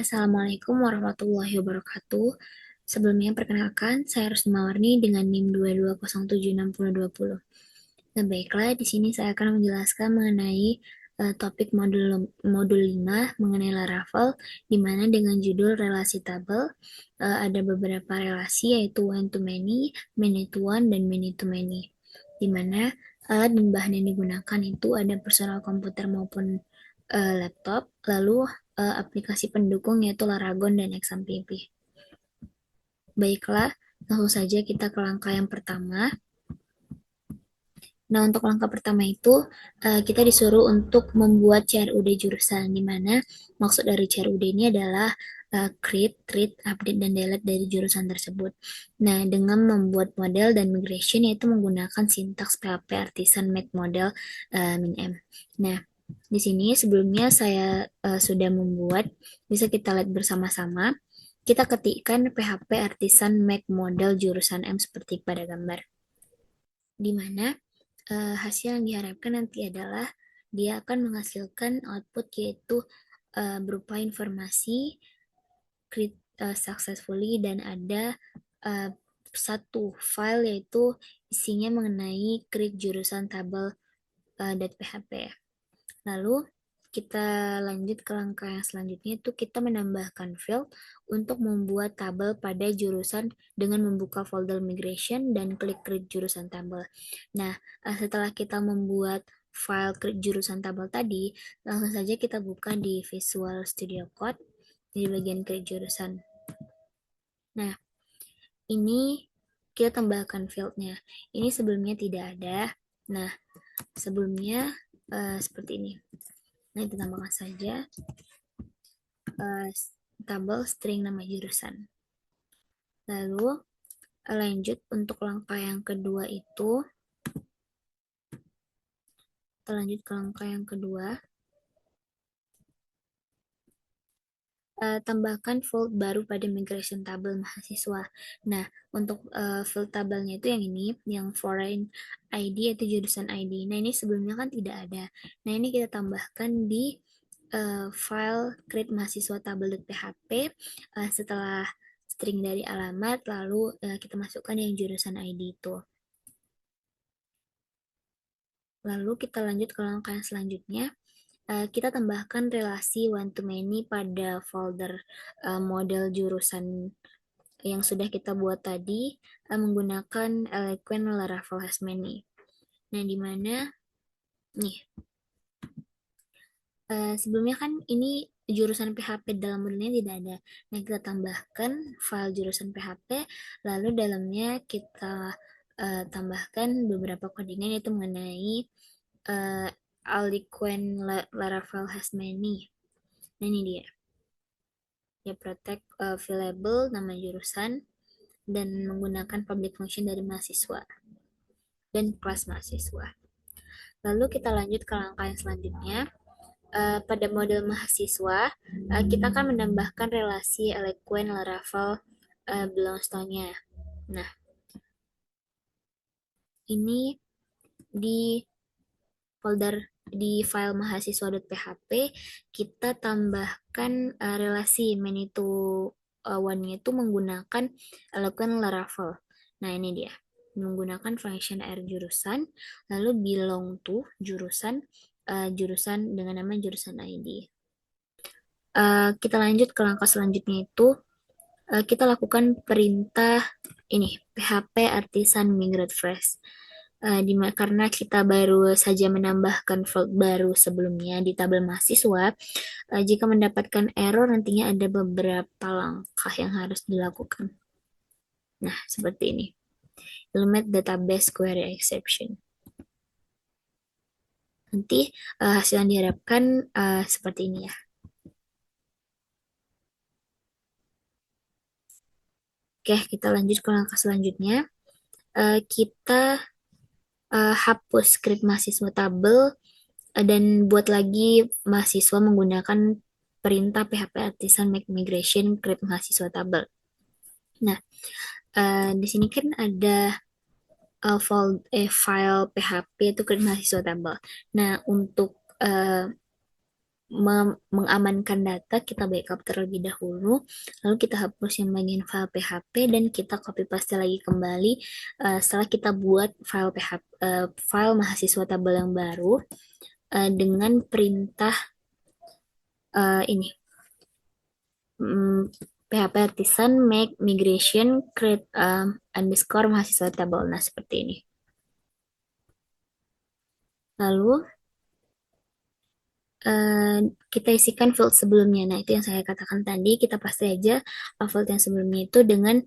Assalamualaikum warahmatullahi wabarakatuh. Sebelumnya perkenalkan, saya Rusdi Mawarni dengan NIM 22076020. Nah, baiklah, di sini saya akan menjelaskan mengenai topik modul 5 mengenai Laravel, di mana dengan judul relasi tabel ada beberapa relasi yaitu one to many, many to one, dan many to many. Di mana alat dan bahan yang digunakan itu ada personal komputer maupun laptop, lalu aplikasi pendukung yaitu Laragon dan XAMPP. Baiklah, langsung saja kita ke langkah yang pertama. Nah, untuk langkah pertama itu, kita disuruh untuk membuat CRUD jurusan, di mana maksud dari CRUD ini adalah create, read, update, dan delete dari jurusan tersebut. Nah, dengan membuat model dan migration, yaitu menggunakan sintaks PHP Artisan Make Model min-m. Nah, di sini sebelumnya saya sudah membuat, bisa kita lihat bersama-sama. Kita ketikkan PHP Artisan Make Model jurusan M seperti pada gambar. Di mana hasil yang diharapkan nanti adalah dia akan menghasilkan output yaitu berupa informasi create successfully dan ada satu file yaitu isinya mengenai create jurusan tabel .php. Lalu kita lanjut ke langkah yang selanjutnya, itu kita menambahkan field untuk membuat tabel pada jurusan dengan membuka folder migration dan klik create jurusan tabel. Nah, setelah kita membuat file create jurusan tabel tadi, langsung saja kita buka di Visual Studio Code di bagian create jurusan. Nah, ini kita tambahkan fieldnya. Ini sebelumnya tidak ada. Nah, sebelumnya seperti ini. Nah, kita tambahkan saja tabel string nama jurusan. Lalu lanjut untuk langkah yang kedua itu, kita lanjut ke langkah yang kedua. Tambahkan field baru pada migration tabel mahasiswa. Nah, untuk field tabelnya itu yang ini, yang foreign ID atau jurusan ID. Nah, ini sebelumnya kan tidak ada. Nah, ini kita tambahkan di file create mahasiswa tabel.php setelah string dari alamat, lalu kita masukkan yang jurusan ID itu. Lalu kita lanjut ke langkah yang selanjutnya. Kita tambahkan relasi one to many pada folder model jurusan yang sudah kita buat tadi menggunakan Eloquent Laravel Has Many. Nah, di mana nih sebelumnya kan ini jurusan PHP dalam modulnya tidak ada. Nah, kita tambahkan file jurusan PHP, lalu dalamnya kita tambahkan beberapa codingan yaitu mengenai Eloquent Laravel Has Many. Nah, ini dia. Ya, protect available nama jurusan dan menggunakan public function dari mahasiswa dan kelas mahasiswa. Lalu kita lanjut ke langkah yang selanjutnya. Pada model mahasiswa, kita akan menambahkan relasi Eloquent Laravel belongs to-nya. Nah, ini di folder di file mahasiswa.php kita tambahkan relasi many to one-nya itu menggunakan Eloquent Laravel. Nah, ini dia. Menggunakan function R jurusan, lalu belong to jurusan, jurusan dengan nama jurusan ID. Kita lanjut ke langkah selanjutnya itu, kita lakukan perintah ini, PHP Artisan Migrate Fresh. Karena kita baru saja menambahkan field baru sebelumnya di tabel mahasiswa, jika mendapatkan error nantinya ada beberapa langkah yang harus dilakukan. Nah, seperti ini. Eliminate database query exception. Nanti hasil yang diharapkan seperti ini ya. Oke, kita lanjut ke langkah selanjutnya. Kita hapus script mahasiswa tabel dan buat lagi mahasiswa menggunakan perintah PHP Artisan Make Migration create mahasiswa tabel. Nah, di sini kan ada file PHP itu create mahasiswa tabel. Nah, untuk mengamankan data, kita backup terlebih dahulu, lalu kita hapus yang bagian file PHP dan kita copy paste lagi kembali setelah kita buat file PHP, file mahasiswa tabel yang baru dengan perintah ini PHP artisan make migration create underscore mahasiswa tabel. Nah, seperti ini. Lalu eh, kita isikan field sebelumnya. Nah, itu yang saya katakan tadi, kita pasti aja field yang sebelumnya itu dengan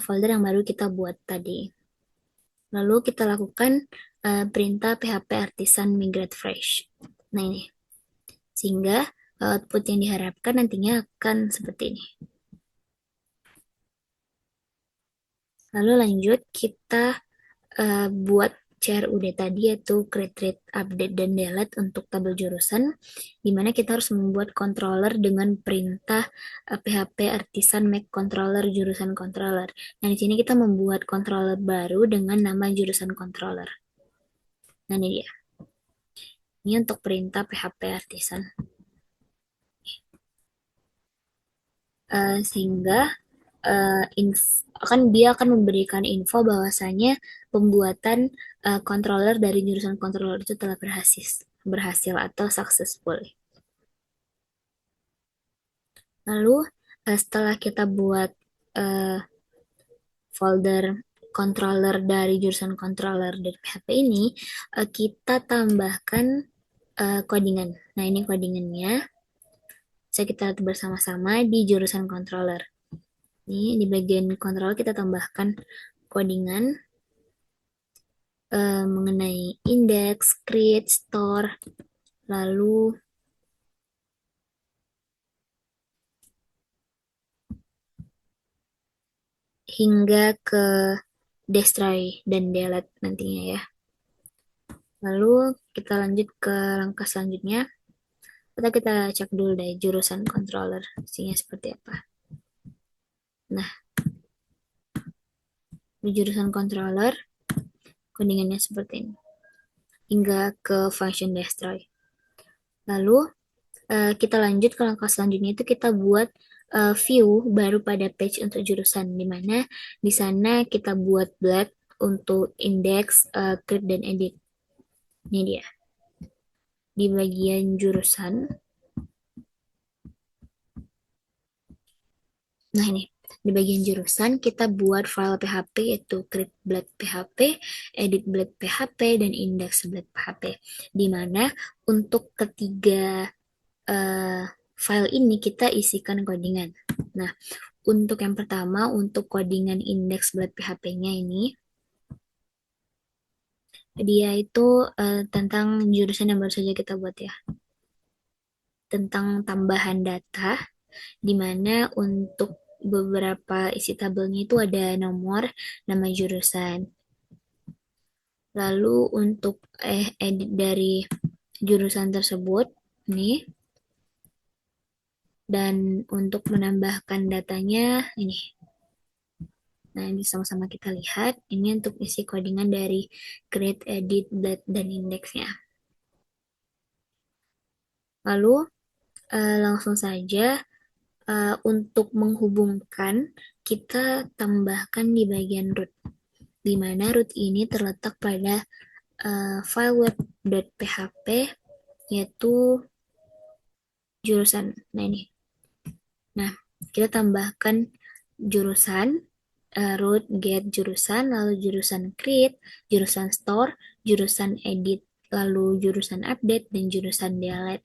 folder yang baru kita buat tadi. Lalu kita lakukan perintah PHP artisan migrate fresh. Nah, ini. Sehingga output yang diharapkan nantinya akan seperti ini. Lalu lanjut kita buat CRUD tadi yaitu create, read, update, dan delete untuk tabel jurusan, di mana kita harus membuat controller dengan perintah PHP artisan make controller jurusan controller. Nah, di sini kita membuat controller baru dengan nama jurusan controller. Nah, ini dia. Ini untuk perintah PHP artisan. Sehingga akan dia akan memberikan info bahwasanya pembuatan controller dari jurusan controller itu telah berhasil atau successful. Lalu setelah kita buat uh, folder controller dari jurusan controller dari PHP ini, kita tambahkan codingan. Nah, ini codingannya. Bisa kita lihat bersama-sama di jurusan controller. Ini di bagian controller kita tambahkan codingan mengenai index, create, store, lalu hingga ke destroy dan delete nantinya ya. Lalu kita lanjut ke langkah selanjutnya. Kita cek dulu deh jurusan controller isinya seperti apa. Nah, di jurusan controller codingannya seperti ini. Hingga ke function destroy. Lalu kita lanjut ke langkah selanjutnya itu kita buat view baru pada page untuk jurusan, di mana di sana kita buat black untuk index, create, dan edit. Ini dia. Di bagian jurusan. Nah, ini. Di bagian jurusan kita buat file PHP yaitu create black PHP, edit black PHP, dan index black PHP. Di mana untuk ketiga file ini kita isikan codingan. Nah, untuk yang pertama, untuk codingan index black PHP-nya ini, dia itu tentang jurusan yang baru saja kita buat ya. Tentang tambahan data, di mana untuk beberapa isi tabelnya itu ada nomor, nama jurusan. Lalu untuk edit dari jurusan tersebut, nih. Dan untuk menambahkan datanya, ini. Nah, ini sama-sama kita lihat. Ini untuk isi codingan dari create, edit, blend, dan indeksnya. Lalu, langsung saja untuk menghubungkan, kita tambahkan di bagian root. Di mana root ini terletak pada file web.php, yaitu jurusan. Nah, ini. Nah, kita tambahkan jurusan, root, get jurusan, lalu jurusan create, jurusan store, jurusan edit, lalu jurusan update, dan jurusan delete.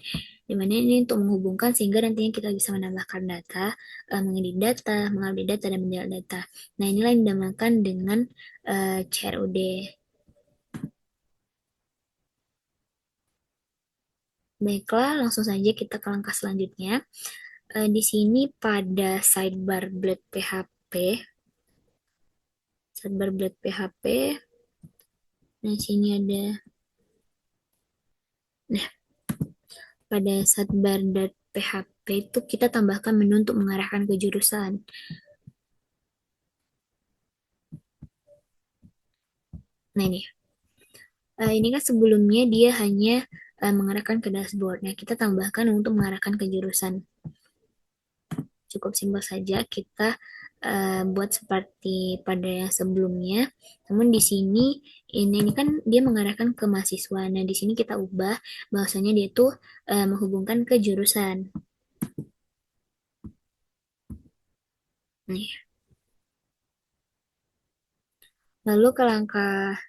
Dimana ini untuk menghubungkan sehingga nantinya kita bisa menambahkan data, mengedit data, mengupdate data, dan mendelete data. Nah, inilah yang dinamakan dengan CRUD. Baiklah, langsung saja kita ke langkah selanjutnya. Di sini pada sidebar blade PHP, nah sini ada, nah pada sidebar.php itu kita tambahkan menu untuk mengarahkan ke jurusan. Nah, ini kan sebelumnya dia hanya mengarahkan ke dashboard. Nah, kita tambahkan untuk mengarahkan ke jurusan. Cukup simpel saja kita buat seperti pada yang sebelumnya. Namun di sini ini kan dia mengarahkan ke mahasiswa. Nah, di sini kita ubah bahwasanya dia tuh menghubungkan ke jurusan. Nih, lalu ke langkah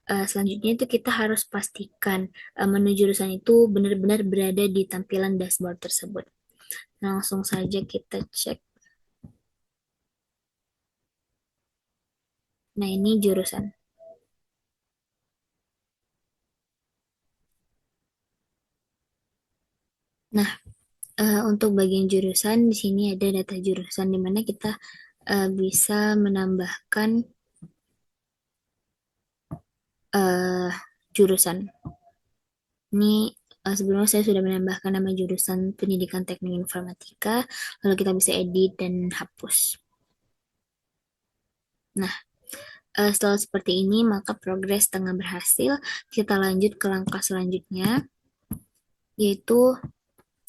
selanjutnya itu kita harus pastikan menu jurusan itu benar-benar berada di tampilan dashboard tersebut. Langsung saja kita cek. Nah, ini jurusan. Nah, untuk bagian jurusan di sini ada data jurusan di mana kita bisa menambahkan eh, jurusan. Ini sebelumnya saya sudah menambahkan nama jurusan Pendidikan Teknik Informatika, lalu kita bisa edit dan hapus. Nah, setelah seperti ini maka progres tengah berhasil. Kita lanjut ke langkah selanjutnya, yaitu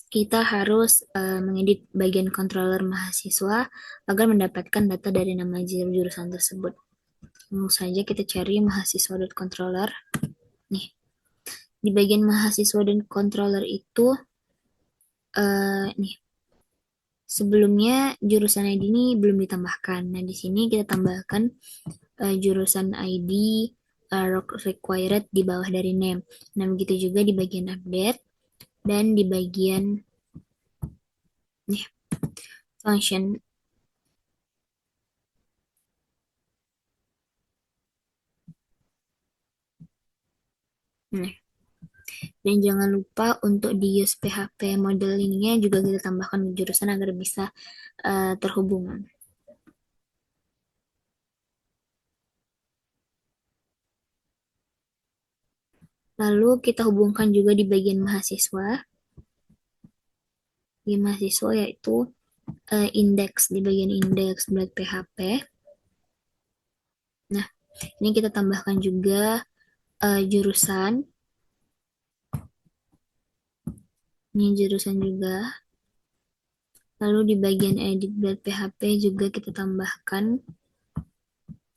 kita harus mengedit bagian controller mahasiswa agar mendapatkan data dari nama jurusan tersebut. Langsung saja kita cari mahasiswa.controller. Nih, di bagian mahasiswa dan controller itu, nih, sebelumnya jurusan ID ini belum ditambahkan. Nah, di sini kita tambahkan jurusan ID required di bawah dari name. Nah, begitu juga di bagian update dan di bagian nih function. Nah, dan jangan lupa untuk di use PHP modelingnya juga kita tambahkan jurusan agar bisa terhubung. Lalu kita hubungkan juga di bagian mahasiswa. Di mahasiswa yaitu indeks di bagian indeks Black PHP. Nah, ini kita tambahkan juga jurusan. Ini jurusan juga. Lalu di bagian edit Black PHP juga kita tambahkan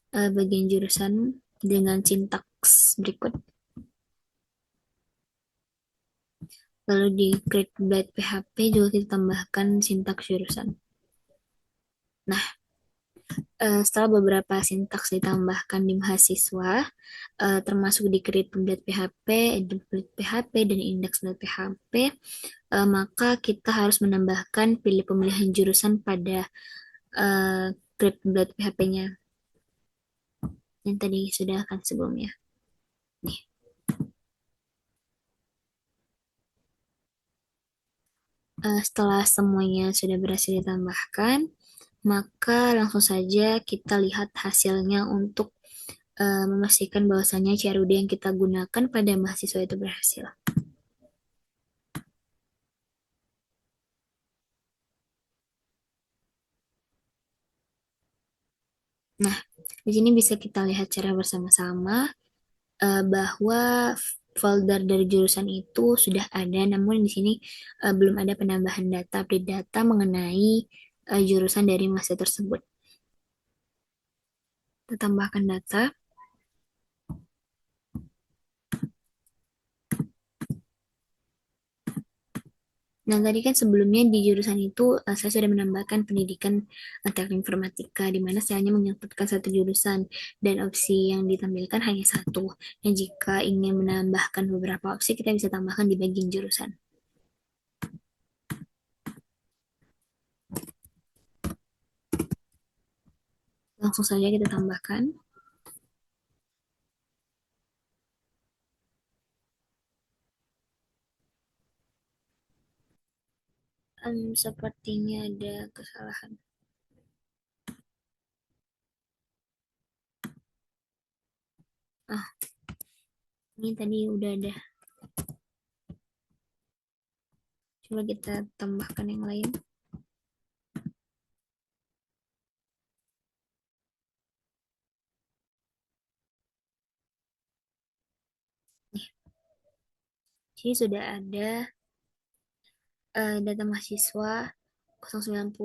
bagian jurusan dengan sintaks berikut. Lalu di create Black PHP juga kita tambahkan sintaks jurusan. Nah, setelah beberapa sintaks ditambahkan di mahasiswa, termasuk di create.php, edit.php, dan index.php, maka kita harus menambahkan pilih pemilihan jurusan pada create.php-nya yang tadi sudah akan sebelumnya. Nih, setelah semuanya sudah berhasil ditambahkan, maka langsung saja kita lihat hasilnya untuk memastikan bahwasannya CRUD yang kita gunakan pada mahasiswa itu berhasil. Nah, di sini bisa kita lihat cara bersama-sama bahwa folder dari jurusan itu sudah ada, namun di sini belum ada penambahan data, update data mengenai jurusan dari mahasiswa tersebut. Kita tambahkan data. Nah, tadi kan sebelumnya di jurusan itu saya sudah menambahkan pendidikan teknik informatika, di mana saya hanya menyebutkan satu jurusan dan opsi yang ditampilkan hanya satu. Dan jika ingin menambahkan beberapa opsi, kita bisa tambahkan di bagian jurusan. Langsung saja kita tambahkan. Sepertinya ada kesalahan. Ah, ini tadi udah ada. Coba kita tambahkan yang lain. Nih, Jadi sudah ada data mahasiswa 090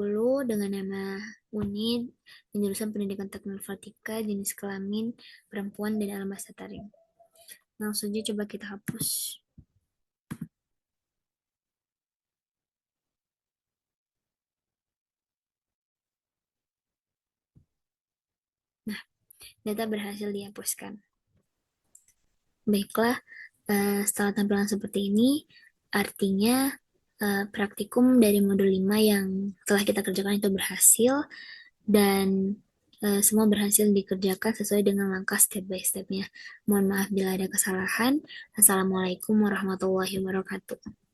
dengan nama unit dan jurusan pendidikan teknik informatika, jenis kelamin perempuan dan alamat sataring. Langsung saja coba kita hapus. Nah, data berhasil dihapuskan. Baiklah, setelah tampilan seperti ini, artinya praktikum dari modul 5 yang telah kita kerjakan itu berhasil dan semua berhasil dikerjakan sesuai dengan langkah step by step-nya. Mohon maaf bila ada kesalahan. Assalamualaikum warahmatullahi wabarakatuh.